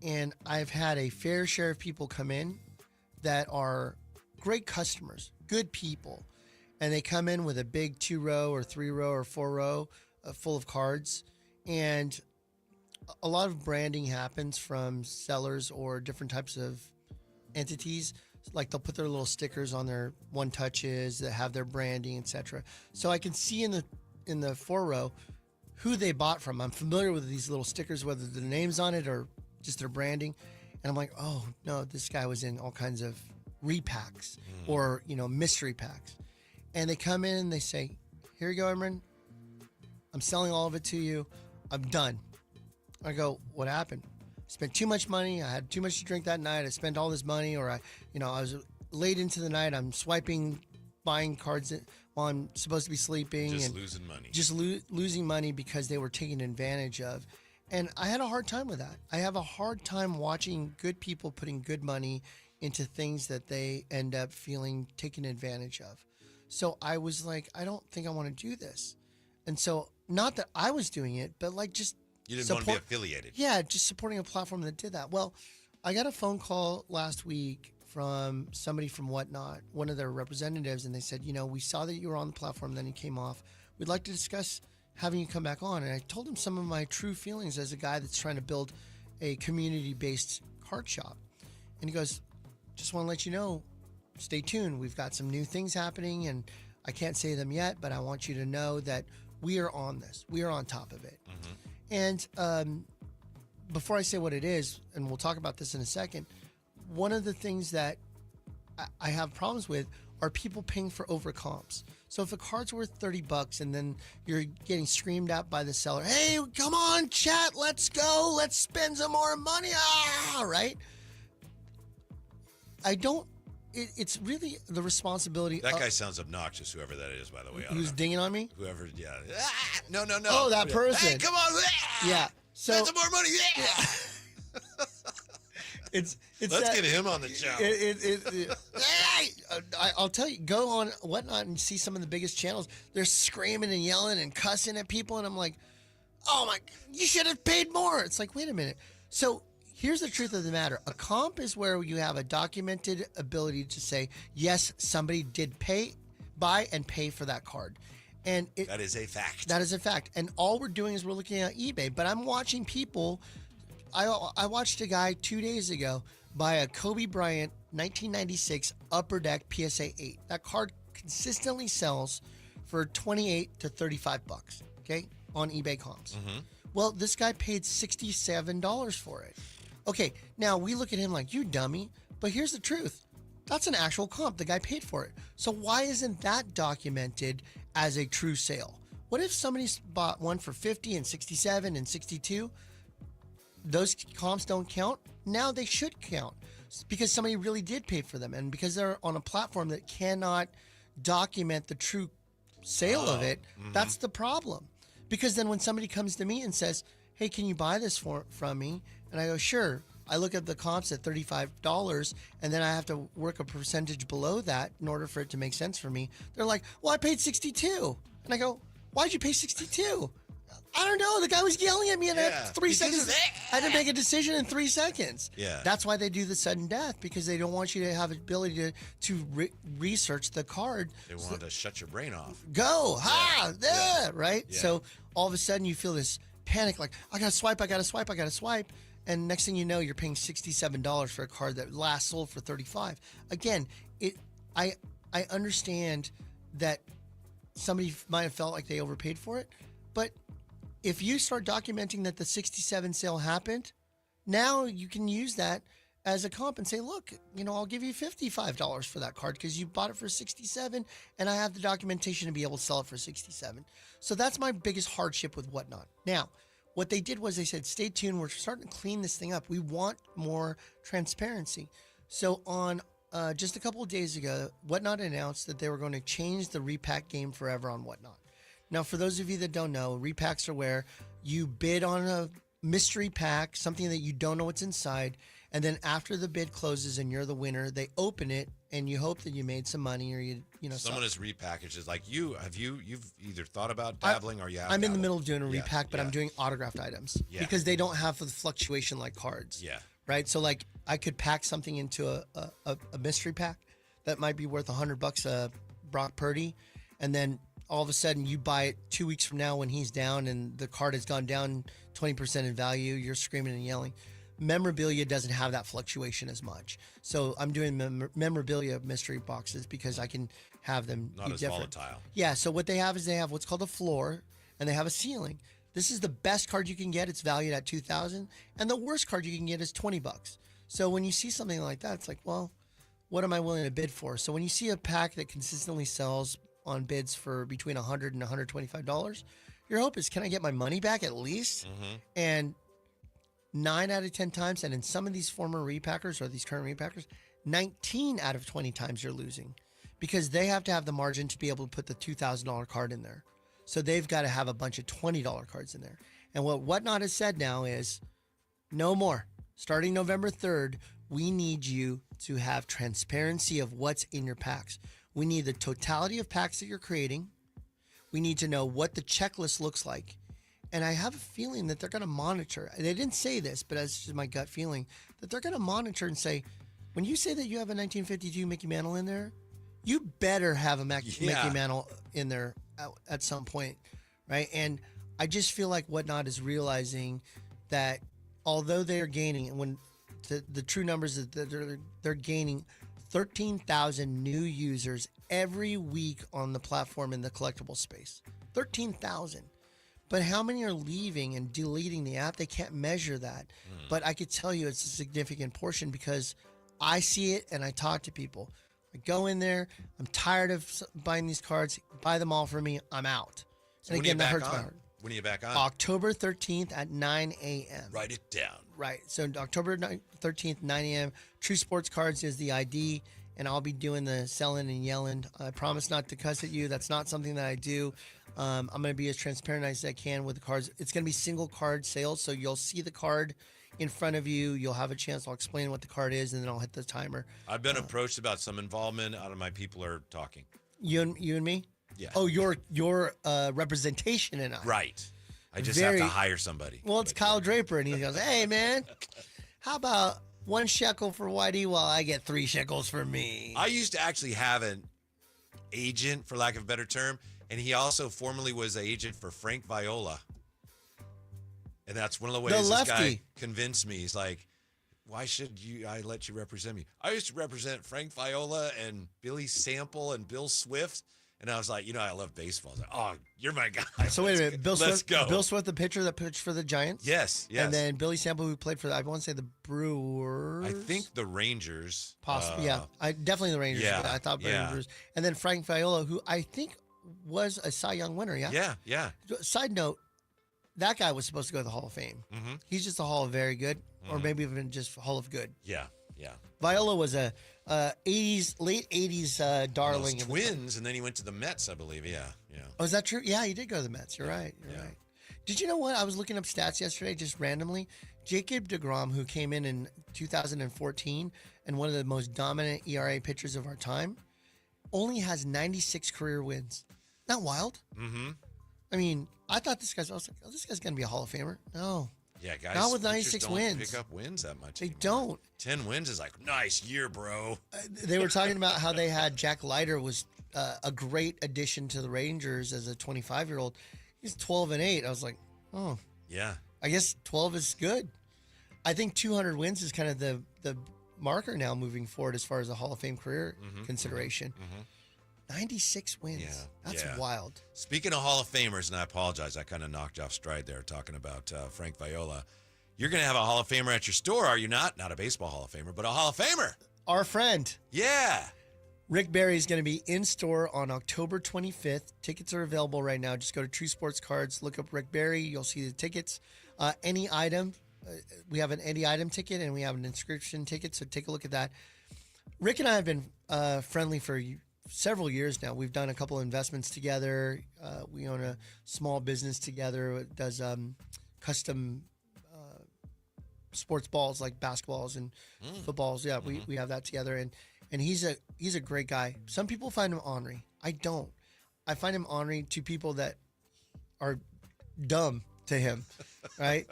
and I've had a fair share of people come in that are great customers, good people, and they come in with a big 2-row or 3-row or 4-row full of cards, and a lot of branding happens from sellers or different types of entities. Like they'll put their little stickers on their one touches that have their branding, etc. So I can see in the 4-row who they bought from. I'm familiar with these little stickers, whether the name's on it or just their branding. And I'm like, oh no, this guy was in all kinds of repacks or mystery packs. And they come in and they say, here you go, Imran. I'm selling all of it to you. I'm done. I go, what happened? Spent too much money. I had too much to drink that night. I spent all this money, or I was late into the night. I'm swiping, buying cards while I'm supposed to be sleeping. Just and losing money. Just losing money because they were taken advantage of. And I had a hard time with that. I have a hard time watching good people putting good money into things that they end up feeling taken advantage of. So I was like, I don't think I want to do this. And so, not that I was doing it, but like just You didn't want to be affiliated. Yeah, just supporting a platform that did that. Well, I got a phone call last week from somebody from Whatnot, one of their representatives, and they said, we saw that you were on the platform, then you came off. We'd like to discuss having you come back on. And I told him some of my true feelings as a guy that's trying to build a community-based card shop. And he goes, just want to let you know, stay tuned. We've got some new things happening, and I can't say them yet, but I want you to know that we are on this. We are on top of it. Mm-hmm. And before I say what it is, and we'll talk about this in a second, one of the things that I have problems with are people paying for over comps. So if a card's worth $30 and then you're getting screamed at by the seller, hey, come on, chat, let's go, let's spend some more money, right? It's really the responsibility. That guy sounds obnoxious, whoever that is, by the way. Who's dinging on me? Whoever, yeah. No. Oh, that person. Hey, come on. Yeah. So, spend some more money. Yeah. Let's get him on the show. I'll tell you, go on Whatnot and see some of the biggest channels. They're screaming and yelling and cussing at people, and I'm like, oh my, you should have paid more. It's like, wait a minute. So here's the truth of the matter. A comp is where you have a documented ability to say, yes, somebody did buy and pay for that card. And that is a fact. That is a fact. And all we're doing is we're looking at eBay. But I'm watching people. I watched a guy 2 days ago buy a Kobe Bryant 1996 Upper Deck PSA 8. That card consistently sells for $28 to $35, okay, on eBay comps. Mm-hmm. Well, this guy paid $67 for it. Okay, now we look at him like, you dummy. But here's the truth. That's an actual comp. The guy paid for it. So why isn't that documented as a true sale? What if somebody bought one for 50 and 67 and 62? Those comps don't count. Now they should count because somebody really did pay for them. And because they're on a platform that cannot document the true sale of it, that's the problem. Because then when somebody comes to me and says, hey, can you buy this from me? And I go, sure. I look at the comps at $35, and then I have to work a percentage below that in order for it to make sense for me. They're like, well, I paid $62. And I go, why'd you pay $62? I don't know. The guy was yelling at me, and I had 3 seconds. I had to make a decision in 3 seconds. Yeah. That's why they do the sudden death, because they don't want you to have the ability to research the card. They want to shut your brain off. Go. Right? Yeah. So all of a sudden you feel this panic, like, I got to swipe. And next thing you know, you're paying $67 for a card that last sold for $35. Again, I understand that somebody might have felt like they overpaid for it, but if you start documenting that the 67 sale happened, now you can use that as a comp and say, look, I'll give you $55 for that card because you bought it for 67 and I have the documentation to be able to sell it for 67. So that's my biggest hardship with Whatnot. Now, what they did was they said, stay tuned. We're starting to clean this thing up. We want more transparency. So on just a couple of days ago, Whatnot announced that they were going to change the repack game forever on Whatnot. Now, for those of you that don't know, repacks are where you bid on a mystery pack, something that you don't know what's inside, and then after the bid closes and you're the winner, they open it and you hope that you made some money or someone has repackaged it. Like you've either thought about dabbling or you have I'm in the dabbled. middle of doing a repack, but I'm doing autographed items because they don't have the fluctuation like cards. Yeah. Right. So like I could pack something into a mystery pack that might be worth $100 a Brock Purdy, and then all of a sudden you buy it 2 weeks from now when he's down and the card has gone down 20% in value. You're screaming and yelling. Memorabilia doesn't have that fluctuation as much. So I'm doing memorabilia mystery boxes because I can have them not be as different. volatile. Yeah. So what they have is they have what's called a floor and they have a ceiling. This is the best card you can get. It's valued at $2,000, and the worst card you can get is $20. So when you see something like that, it's like, well, what am I willing to bid for? So when you see a pack that consistently sells on bids for between $100 and $125, your hope is, can I get my money back at least? Mm-hmm. And 9 out of 10 times, and in some of these former repackers or these current repackers, 19 out of 20 times you're losing because they have to have the margin to be able to put the $2,000 card in there. So they've got to have a bunch of $20 cards in there. And what Whatnot has said now is no more. Starting November 3rd, we need you to have transparency of what's in your packs. We need the totality of packs that you're creating. We need to know what the checklist looks like. And I have a feeling that they're going to monitor. They didn't say this, but that's just my gut feeling, that they're going to monitor and say, when you say that you have a 1952 Mickey Mantle in there, you better have a Mickey Mantle in there at some point, right? And I just feel like Whatnot is realizing that although they are gaining, and when the true numbers is that they're gaining 13,000 new users every week on the platform in the collectible space. 13,000. But how many are leaving and deleting the app? They can't measure that. But I could tell you it's a significant portion because I see it and I talk to people. I go in there. I'm tired of buying these cards. Buy them all for me. I'm out. So and again, that hurts my heart. When are you back on? October 13th at 9 a.m. Write it down. Right. So October 13th, 9 a.m. True Sports Cards is the ID, and I'll be doing the selling and yelling. I promise not to cuss at you. That's not something that I do. I'm going to be as transparent as I can with the cards. It's going to be single card sales, so you'll see the card in front of you. You'll have a chance. I'll explain what the card is, and then I'll hit the timer. I've been approached about some involvement. Out of my people are talking. You and me? Yeah. Oh, your representation and I. Right. I just have to hire somebody. Well, it's Kyle Draper, and he goes, hey, man, how about 1 shekel for Whitey while I get 3 shekels for me? I used to actually have an agent, for lack of a better term, and he also formerly was an agent for Frank Viola. And that's one of the ways this guy convinced me. He's like, why should I let you represent me? I used to represent Frank Viola and Billy Sample and Bill Swift. And I was like, I love baseball. I was like, oh, you're my guy. So wait a minute. Let's go. Bill Swift, the pitcher that pitched for the Giants? Yes. And then Billy Sample, who played for, I want to say the Brewers. I think the Rangers. Possibly, yeah. Definitely the Rangers. Yeah, I thought Brewers. And then Frank Viola, who I think was a Cy Young winner, yeah? Yeah. Side note, that guy was supposed to go to the Hall of Fame. Mm-hmm. He's just a Hall of Very Good, or maybe even just Hall of Good. Yeah. Viola was a late 80s darling. Those Twins, and then he went to the Mets, I believe. Yeah. Oh, is that true? Yeah, he did go to the Mets. You're right. Did you know what? I was looking up stats yesterday just randomly. Jacob deGrom, who came in 2014 and one of the most dominant ERA pitchers of our time, only has 96 career wins. Not wild? Mm-hmm. I mean, I thought I was like, oh, this guy's going to be a Hall of Famer. No. Yeah, guys. Not with 96 don't wins. Pick up wins that much. They anymore. don't. 10 wins is like, nice year, bro. They were talking about how they had Jack Leiter was a great addition to the Rangers as a 25-year-old. He's 12-8. I was like, oh. Yeah. I guess 12 is good. I think 200 wins is kind of the marker now moving forward as far as a Hall of Fame career consideration. 96 wins. Yeah, That's yeah. wild. Speaking of Hall of Famers, and I apologize, I kind of knocked you off stride there talking about Frank Viola. You're going to have a Hall of Famer at your store, are you not? Not a baseball Hall of Famer, but a Hall of Famer. Our friend. Yeah. Rick Barry is going to be in store on October 25th. Tickets are available right now. Just go to True Sports Cards, look up Rick Barry. You'll see the tickets. Any item, we have an any item ticket and we have an inscription ticket, so take a look at that. Rick and I have been friendly for several years now. We've done a couple of investments together. We own a small business together. It does custom sports balls like basketballs and footballs. Yeah, we have that together. And he's a great guy. Some people find him ornery. I don't. I find him ornery to people that are dumb to him, right?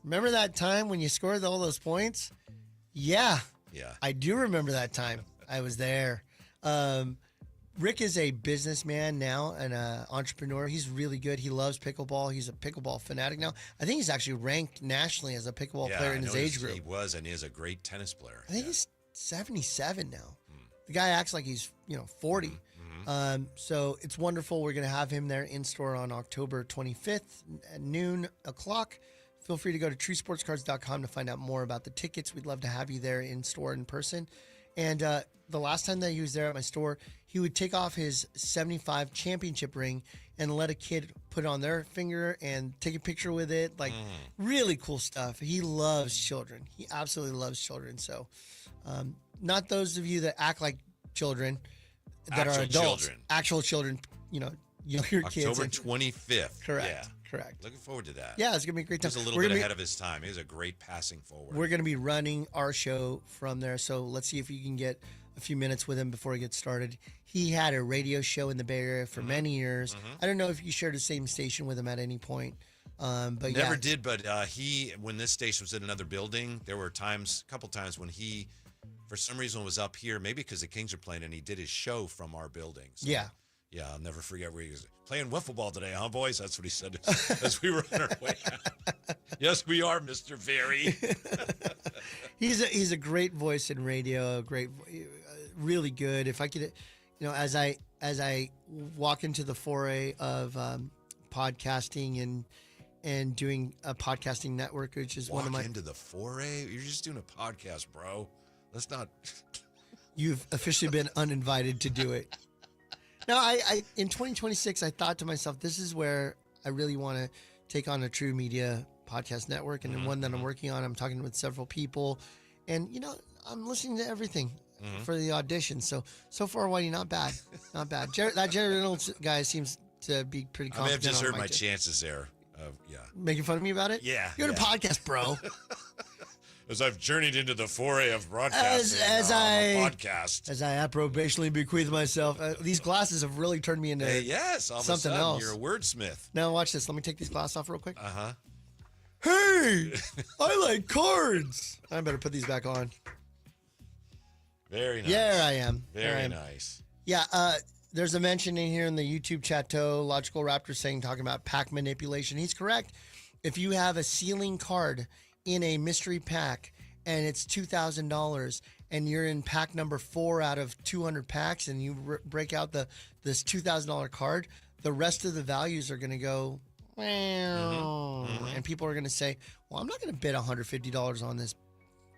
Remember that time when you scored all those points? Yeah. Yeah. I do remember that time. I was there. Rick is a businessman now and an entrepreneur. He's really good. He loves pickleball. He's a pickleball fanatic now. I think he's actually ranked nationally as a pickleball player in his age group. He was, and he is a great tennis player. I think he's 77 now. The guy acts like he's 40. So it's wonderful. We're going to have him there in store on October 25th at noon o'clock. Feel free to go to truesportscards.com to find out more about the tickets. We'd love to have you there in store in person. And the last time that he was there at my store, he would take off his 75 championship ring and let a kid put it on their finger and take a picture with it. Like, really cool stuff. He loves children. He absolutely loves children. So, not those of you that act like children that Actual are adults. children. Actual children, your kids. October 25th. Correct. Yeah. Correct. Looking forward to that. Yeah, it's going to be a great time. He was a little bit ahead of his time. He was a great passing forward. We're going to be running our show from there. So let's see if you can get a few minutes with him before he gets started. He had a radio show in the Bay Area for many years. I don't know if you shared the same station with him at any point. But Never did, but when this station was in another building, there were a couple times when he, for some reason, was up here, maybe because the Kings are playing, and he did his show from our building. So, yeah. Yeah, I'll never forget where he was playing wiffle ball today, huh, boys? That's what he said as we were on our way out. Yes, we are, Mr. Very. He's a great voice in radio, really good. If I could, as I walk into the foray of podcasting and doing a podcasting network, which is one of my. Into the foray? You're just doing a podcast, bro. Let's not. You've officially been uninvited to do it. No, I in 2026, I thought to myself, this is where I really want to take on a true media podcast network, and the one that I'm working on, I'm talking with several people, and I'm listening to everything for the audition. So far, Whitey, not bad, not bad. That Jerry Reynolds guy seems to be pretty confident. I may have just hurt my chances there. Making fun of me about it? Yeah. You're in a podcast, bro. As I've journeyed into the foray of broadcasting podcast. As I approbationally bequeath myself, these glasses have really turned me into all of something a sudden, else. You're a wordsmith. Now watch this. Let me take these glasses off real quick. Uh-huh. Hey, I like cards. I better put these back on. Very nice. There I am. Very nice. Yeah, there's a mention in here in the YouTube chateau, Logical Raptor talking about pack manipulation. He's correct. If you have a ceiling card in a mystery pack and it's $2,000 and you're in pack number 4 out of 200 packs and you break out this $2,000 card, the rest of the values are going to go, and people are going to say, well, I'm not going to bid $150 on this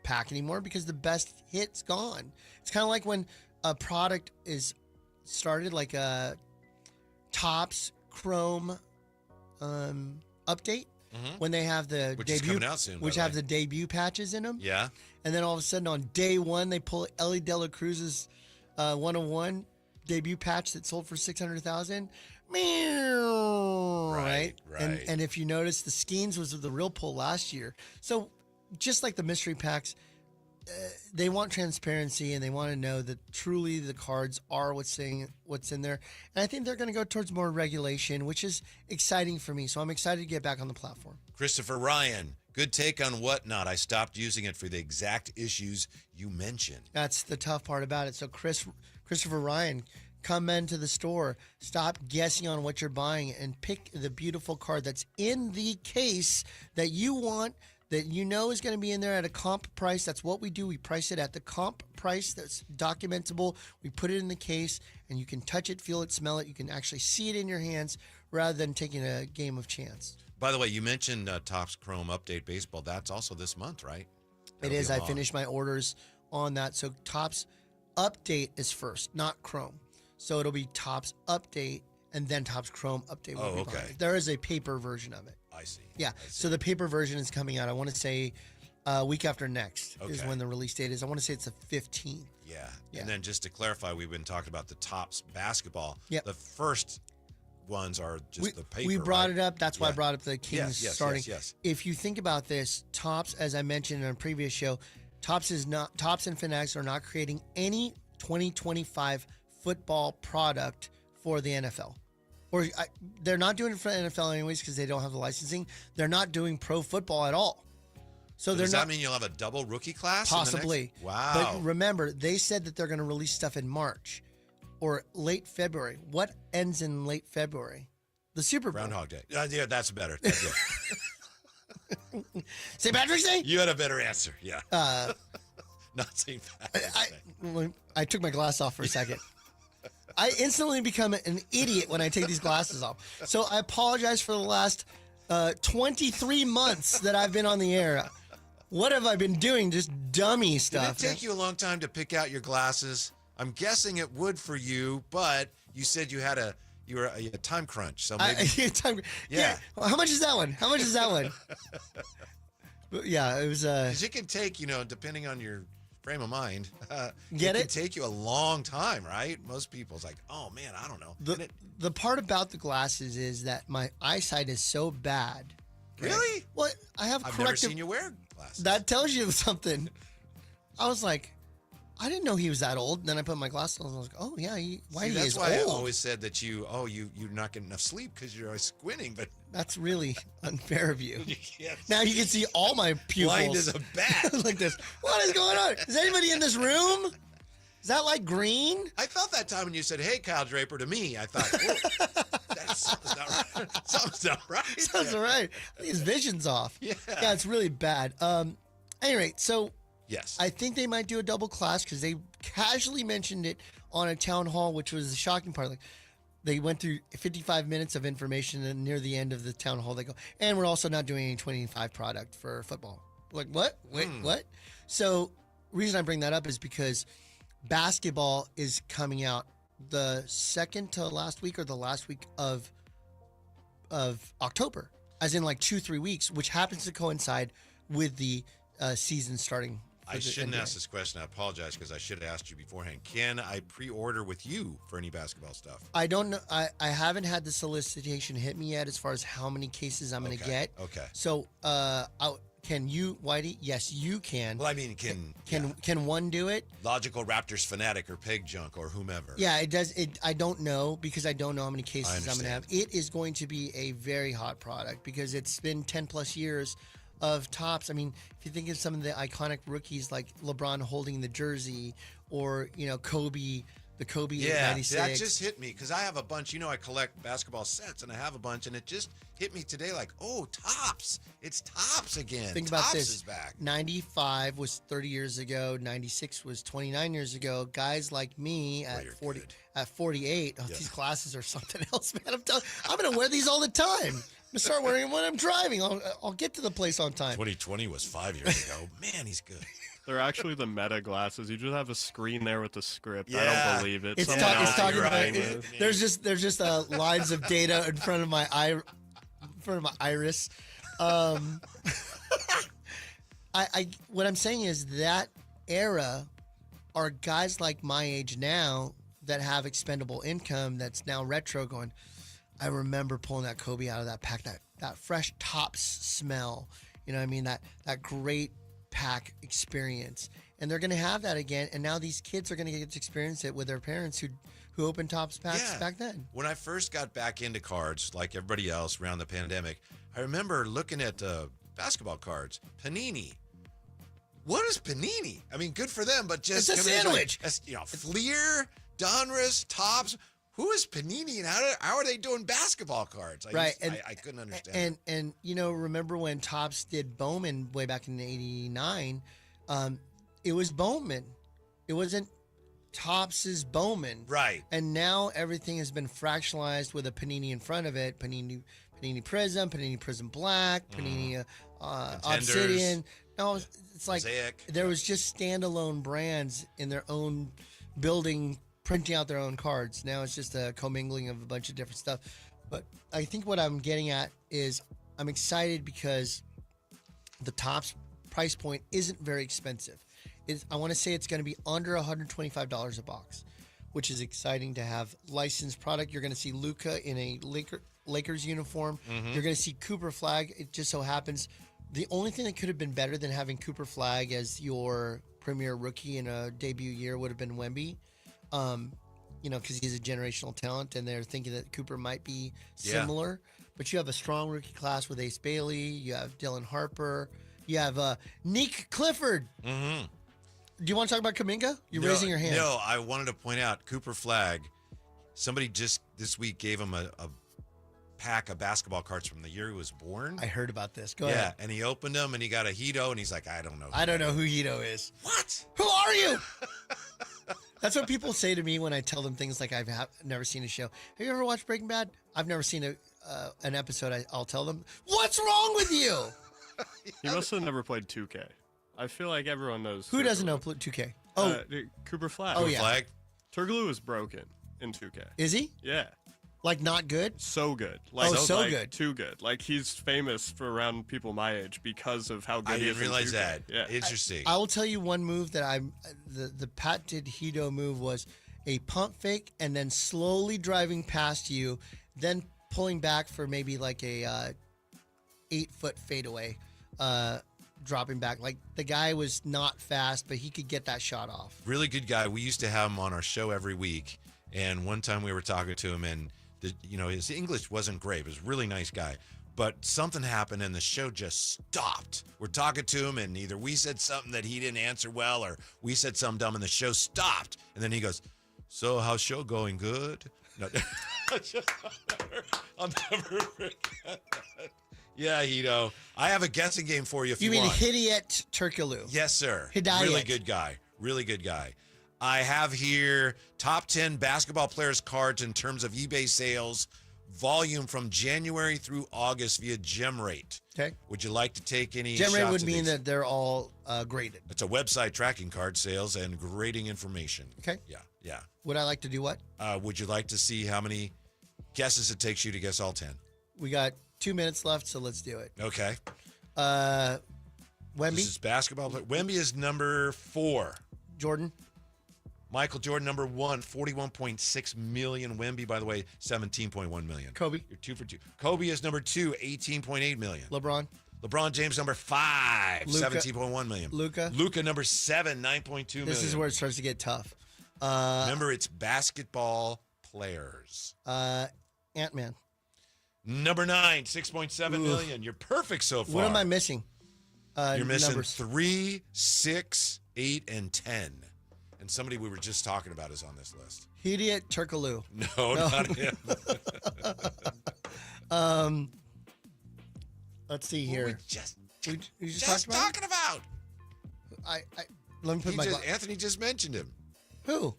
pack anymore because the best hit's gone. It's kind of like when a product is started, like a Topps Chrome update. When they have the which debut, is coming out soon, which have the debut patches in them, yeah, and then all of a sudden on day one they pull Ellie De La Cruz's 101 debut patch that sold for $600,000. Right. And if you notice, the Skeens was the real pull last year. So just like the mystery packs, they want transparency and they want to know that truly the cards are what's in there. And I think they're going to go towards more regulation, which is exciting for me. So I'm excited to get back on the platform. Christopher Ryan, good take on Whatnot. I stopped using it for the exact issues you mentioned. That's the tough part about it. So Christopher Ryan, come into the store, stop guessing on what you're buying and pick the beautiful card that's in the case that you want, that is going to be in there at a comp price. That's what we do. We price it at the comp price that's documentable. We put it in the case, and you can touch it, feel it, smell it. You can actually see it in your hands rather than taking a game of chance. By the way, you mentioned Topps Chrome Update Baseball. That's also this month, right? It is. I finished my orders on that. So Topps Update is first, not Chrome. So it'll be Topps Update and then Topps Chrome Update. Oh, okay. There is a paper version of it. I see. Yeah. So the paper version is coming out. I want to say week after next is when the release date is. I want to say it's the 15th. Yeah. And then just to clarify, we've been talking about the Topps basketball. Yep. The first ones are just the paper. We brought right? it up. That's why I brought up the Kings starting. Yes. If you think about this, Topps, as I mentioned in a previous show, Topps and Fanatics are not creating any 2025 football product for the NFL. Or they're not doing it for the NFL anyways because they don't have the licensing. They're not doing pro football at all. So does that mean you'll have a double rookie class? Possibly. Wow. But remember, they said that they're going to release stuff in March or late February. What ends in late February? The Super Bowl. Groundhog Day. Yeah, that's better. That's it. St. Patrick's Day? You had a better answer. Yeah. Not St. Patrick's Day. I took my glass off for a second. I instantly become an idiot when I take these glasses off. So I apologize for the last 23 months that I've been on the air. What have I been doing? Just dummy stuff. Did it take you a long time to pick out your glasses? I'm guessing it would for you, but you said you were a time crunch. So maybe yeah. Well, how much is that one? How much is that one? Yeah, it was. 'Cause it can take, depending on your frame of mind, it can take you a long time, right? Most people's like, oh man, I don't know. The part about the glasses is that my eyesight is so bad. Really? Well, I've never seen you wear glasses. That tells you something. I was like, I didn't know he was that old. Then I put my glasses on and I was like, oh yeah, Whitey that's is why old. I always said that you're not getting enough sleep because you're always squinting, but that's really unfair of you. Yes. Now you can see all my pupils. Blind as a bat. Like this. What is going on? Is anybody in this room? Is that like green? I felt that time when you said, hey, Kyle Draper, to me. I thought, something's not right. Something's not right. Sounds all right. His vision's off. Yeah, it's really bad. Anyway, so yes, I think they might do a double class because they casually mentioned it on a town hall, which was the shocking part. Like, they went through 55 minutes of information, and near the end of the town hall, they go, and we're also not doing any 25 product for football. Like, what? Wait, what? So, reason I bring that up is because basketball is coming out the second to last week or the last week of October, as in like 2-3 weeks, which happens to coincide with the season starting. I shouldn't ask this question. I apologize because I should have asked you beforehand. Can I pre-order with you for any basketball stuff? I don't know. I haven't had the solicitation hit me yet as far as how many cases I'm going to get. Okay. So, can you, Whitey? Yes, you can. Well, I mean, can one do it? Logical Raptors fanatic or Peg Junk or whomever. Yeah, it does. I don't know because I don't know how many cases I'm going to have. It is going to be a very hot product because it's been 10 plus years of Topps. I mean, if you think of some of the iconic rookies like LeBron holding the jersey or, Kobe, the Kobe 96. That just hit me because I have a bunch. I collect basketball sets and I have a bunch, and it just hit me today like, oh, Topps. It's Topps again. Think about Topps this. is back. 95 was 30 years ago. 96 was 29 years ago. Guys like me at 48. Oh, these glasses are something else, man. I'm going to wear these all the time. I'm going to start wearing them when I'm driving. I'll get to the place on time. 2020 was 5 years ago. Man, he's good. They're actually the Meta glasses. You just have a screen there with the script. Yeah. I don't believe it. It's talking about. There's just lines of data in front of my eye, in front of my iris. What I'm saying is that era are guys like my age now that have expendable income that's now retro going, I remember pulling that Kobe out of that pack, that fresh Topps smell. You know what I mean? That great pack experience. And they're going to have that again. And now these kids are going to get to experience it with their parents who opened Topps packs back then. When I first got back into cards, like everybody else around the pandemic, I remember looking at basketball cards. Panini. What is Panini? I mean, good for them, but just it's a sandwich. Fleer, Donruss, Topps. who is Panini and how are they doing basketball cards? I couldn't understand. And remember when Topps did Bowman way back in '89? It was Bowman. It wasn't Topps's Bowman. Right. And now everything has been fractionalized with a Panini in front of it. Panini Prism, Panini Prism Black, Panini Obsidian. No, it's like Mosaic. there was just standalone brands in their own building, printing out their own cards. Now it's just a commingling of a bunch of different stuff. But I think what I'm getting at is I'm excited because the Topps price point isn't very expensive. I want to say it's going to be under $125 a box, which is exciting to have licensed product. You're going to see Luka in a Lakers uniform. You're going to see Cooper Flag. It just so happens the only thing that could have been better than having Cooper Flag as your premier rookie in a debut year would have been Wemby. Because he's a generational talent, and they're thinking that Cooper might be similar. But you have a strong rookie class with Ace Bailey. You have Dylan Harper. You have Nick Clifford. Mm-hmm. Do you want to talk about Kuminga? You're raising your hand. No, I wanted to point out Cooper Flag. Somebody just this week gave him a pack of basketball cards from the year he was born. I heard about this. Go ahead. Yeah, and he opened them and he got a Hito, and he's like, I don't know. I don't know who Hito is. What? Who are you? That's what people say to me when I tell them things like I've never seen a show. Have you ever watched Breaking Bad? I've never seen an episode. I'll tell them, what's wrong with you? He must have never played 2K. I feel like everyone knows. Who doesn't know 2K? Oh, Cooper Flag. Oh, yeah. Flag? Turkoglu is broken in 2K. Is he? Yeah. Like not good? So good. So good. Too good. Like he's famous for around people my age because of how good I he is didn't realize in 2K. that. Yeah. Interesting. I will tell you one move that the patented Hito move was a pump fake and then slowly driving past you, then pulling back for maybe like a 8-foot fadeaway, dropping back. Like the guy was not fast, but he could get that shot off. Really good guy. We used to have him on our show every week, and one time we were talking to him, and his English wasn't great. He was a really nice guy, but something happened and the show just stopped. We're talking to him, and either we said something that he didn't answer well, or we said something dumb, and the show stopped. And then he goes, "So how's show going? Good?" No, I'll never forget that. Yeah, Hito. I have a guessing game for you if you mean want. Hidayat Turkoglu? Yes, sir. Hidayat. Really good guy. Really good guy. I have here top 10 basketball players' cards in terms of eBay sales volume from January through August via GemRate. Okay. Would you like to take any GemRate shots would of mean these? that they're all graded. It's a website tracking card sales and grading information. Okay. Yeah. Would I like to do what? Would you like to see how many guesses it takes you to guess all 10? We got 2 minutes left, so let's do it. Okay. Wemby? This is basketball player. Wemby is number 4. Jordan? Michael Jordan, number 1, 41.6 million. Wemby, by the way, 17.1 million. Kobe? You're 2 for 2. Kobe is number 2, 18.8 million. LeBron? LeBron James, number 5, Luka. 17.1 million. Luka, number 7, 9.2 million. This is where it starts to get tough. Remember, it's basketball players. Ant-Man. Number 9, 6.7 million. You're perfect so far. What am I missing? You're missing numbers. 3, 6, 8, and 10. And somebody we were just talking about is on this list. Hidayat Turkoglu. No, not him. Let's see Who here. we just talked about talking about. let me put my Anthony just mentioned him. Who?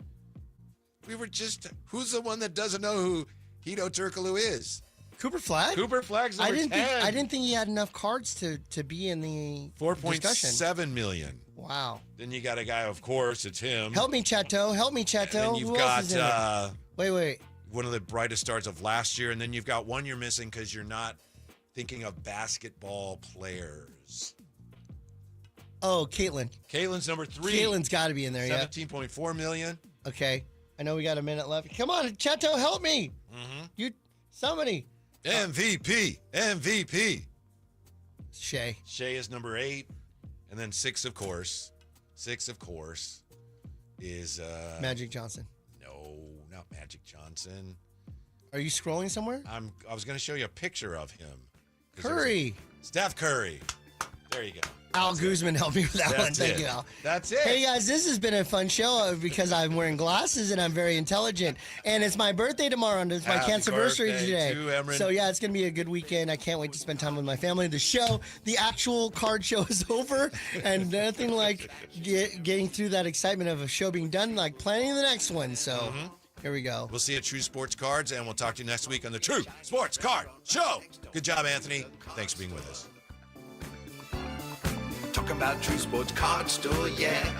We were just. Who's the one that doesn't know who Hito Turkoglu is? Cooper Flag? Cooper Flag's number 10. I didn't think he had enough cards to be in the discussion. 4.7 million. Wow. Then you got a guy, of course, it's him. Help me, Chateau. And then you've Who else is in got there? Wait. one of the brightest stars of last year, and then you've got one you're missing because you're not thinking of basketball players. Oh, Caitlin. Caitlin's number 3. Caitlin's got to be in there, yeah. 17.4 million. Okay. I know we got a minute left. Come on, Chateau, help me. Mm-hmm. Somebody. MVP. Shea. Shea is number 8. And then 6, of course. 6, of course, is... Magic Johnson. No, not Magic Johnson. Are you scrolling somewhere? I was going to show you a picture of him. Curry. Steph Curry. There you go. Al Guzman helped me with that one. Thank you, Al. That's it. Hey guys, this has been a fun show because I'm wearing glasses and I'm very intelligent. And it's my birthday tomorrow and it's my Happy cancerversary birthday today. to Imran. So yeah, it's gonna be a good weekend. I can't wait to spend time with my family. The actual card show is over, and nothing like getting through that excitement of a show being done, like planning the next one. So here we go. We'll see you at True Sports Cards, and we'll talk to you next week on the True Sports Card Show. Good job, Anthony. Thanks for being with us. Talking about True Sports Card Store, yeah.